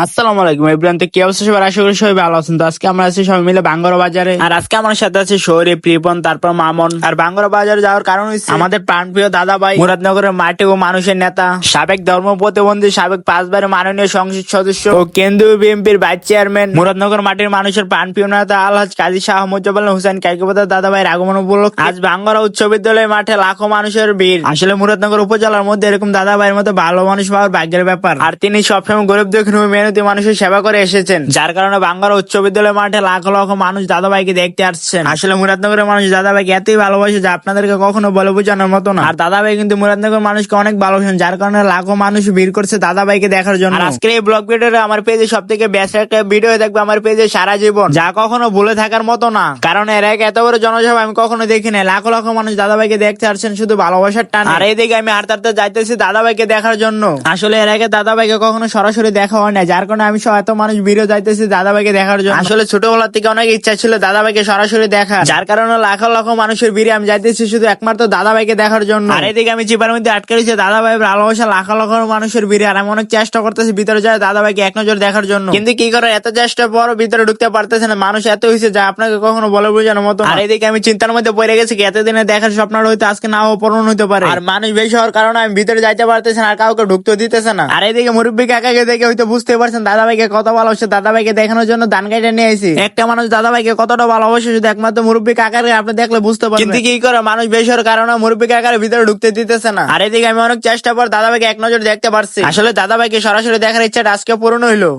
আসসালামু আলাইকুম এভরিওয়ান, তো কি অবস্থা সবার? আশা করি সবাই ভালো আছেন। তো আজকে আমরা আছি সবাই মিলে বাঙ্গরা বাজারে, আর আজকে আমার সাথে আছে শহরে প্রিপন, তারপর মামন। আর বাঙ্গরা বাজারে যাওয়ার কারণ হচ্ছে আমাদের প্রাণপ্রিয় দাদা ভাই, মুরাদনগরের মাটি ও মানুষের নেতা, সাবেক ধর্ম প্রতিবন্ধী, সাবেক 5 বারের মাননীয় সংসদ সদস্য ও কেন্দ্রীয় বিএনপির ভাইস চেয়ারম্যান, মুরাদনগর মাটির মানুষের প্রাণপ্রিয় নেতা আলহাজ কাজী শাহ মুজাফর হোসেন কাইকোবাদার দাদা ভাইয়ের আগমন উপলক্ষে আজ বাঙ্গরা উচ্চ বিদ্যালয় মাঠে লাখো মানুষের ভিড়। আসলে মুরাদনগর উপজেলার মধ্যে এরকম দাদা ভাইয়ের মতো ভালো মানুষ পাওয়ার ভাগ্যের ব্যাপার। আর তিনি সবসময় গরিব দুঃখী মেহনতি মানুষের সেবা করে এসেছেন, যার কারণে বাঙ্গারা উচ্চ বিদ্যালয় মাঠে লাখ লাখ মানুষ দাদা ভাইকে দেখতে আসছেন। আসলে মুরাদনগরের মানুষ দাদা ভাইকে এতই ভালোবাসে যে আপনাদেরকে কখনো বলে বোঝানোর মতো না। আর দাদা ভাই কিন্তু মুরাদনগর মানুষকে অনেক ভালোবাসেন, যার কারণে লাখো মানুষ ভিড় করছে দাদা ভাইকে দেখার জন্য। আর আজকের এই ব্লগ ভিডিওটা আমার পেজে সব থেকে বেস্ট একটা ভিডিও থাকবে আমার পেজে সারা জীবন, যা কখনো ভুলে থাকার মতো না। কারণ এর আগে এত বড় জনসভা আমি কখনো দেখি নাই। লাখো লাখো মানুষ দাদা ভাইকে দেখতে আসছেন শুধু ভালোবাসার টান। আর এইদিকে আমি হাঁটতে হাঁটতে যাইতেছি দাদা ভাইকে দেখার জন্য। আসলে এর আগে দাদা ভাইকে কখনো সরাসরি দেখা হয় না, যার কারণে আমি এত মানুষ ভিড়ও যাইতেছি দাদা ভাইকে দেখার জন্য। আসলে ছোটবেলা থেকে অনেক ইচ্ছা ছিল দাদা ভাইকে সরাসরি দেখা, যার কারণে লাখো লাখো মানুষের ভিড়ে আমি যাইতেছি শুধু একমাত্র দাদা ভাইকে দেখার জন্য। আর এদিকে আমি চিপার মধ্যে আটকে রয়েছে দাদা ভাই ভালোবাসা লাখো লাখো মানুষের ভিড়ে। আর আমি অনেক চেষ্টা করতেছি ভিতরে যায় দাদা ভাইকে এক নজর দেখার জন্য, কিন্তু কি করে এত চেষ্টা পর ভিতরে ঢুকতে পারতেছে না। মানুষ এত হয়েছে যা আপনাকে কখনো বলে বোঝানোর মতো। আর এদিকে আমি চিন্তার মধ্যে পড়ে গেছি এতদিনে দেখার স্বপ্ন হয়তো আজকে নাও পূরণ হতে পারে। আর মানুষ বেশি হওয়ার কারণে আমি ভিতরে যাইতে পারতেছি না, আর কাউকে ঢুকতে দিতেছে না। আর এদিকে মুরব্বী কাকাকে দেখে হয়তো বুঝতে পারছেন দাদা ভাইকে কত ভালোবাসে। দাদা ভাইকে দেখানোর জন্য ধান কাইটা নিয়ে আসি। একটা মানুষ দাদা ভাইকে কতটা ভালোবাসে শুধু একমাত্র মুরব্বী কাকারে আপনি দেখলে বুঝতে পারবেন। কিন্তু কি করে মানুষ বেশি হওয়ার কারণে মুরব্বী কাকার ভিতরে ঢুকতে দিতেছে না। আর এদিকে আমি অনেক চেষ্টা পর দাদা ভাইকে এক নজর দেখতে পারছি। আসলে দাদা ভাইকে সরাসরি দেখার ইচ্ছাটা আজকে পূরণ হইলো।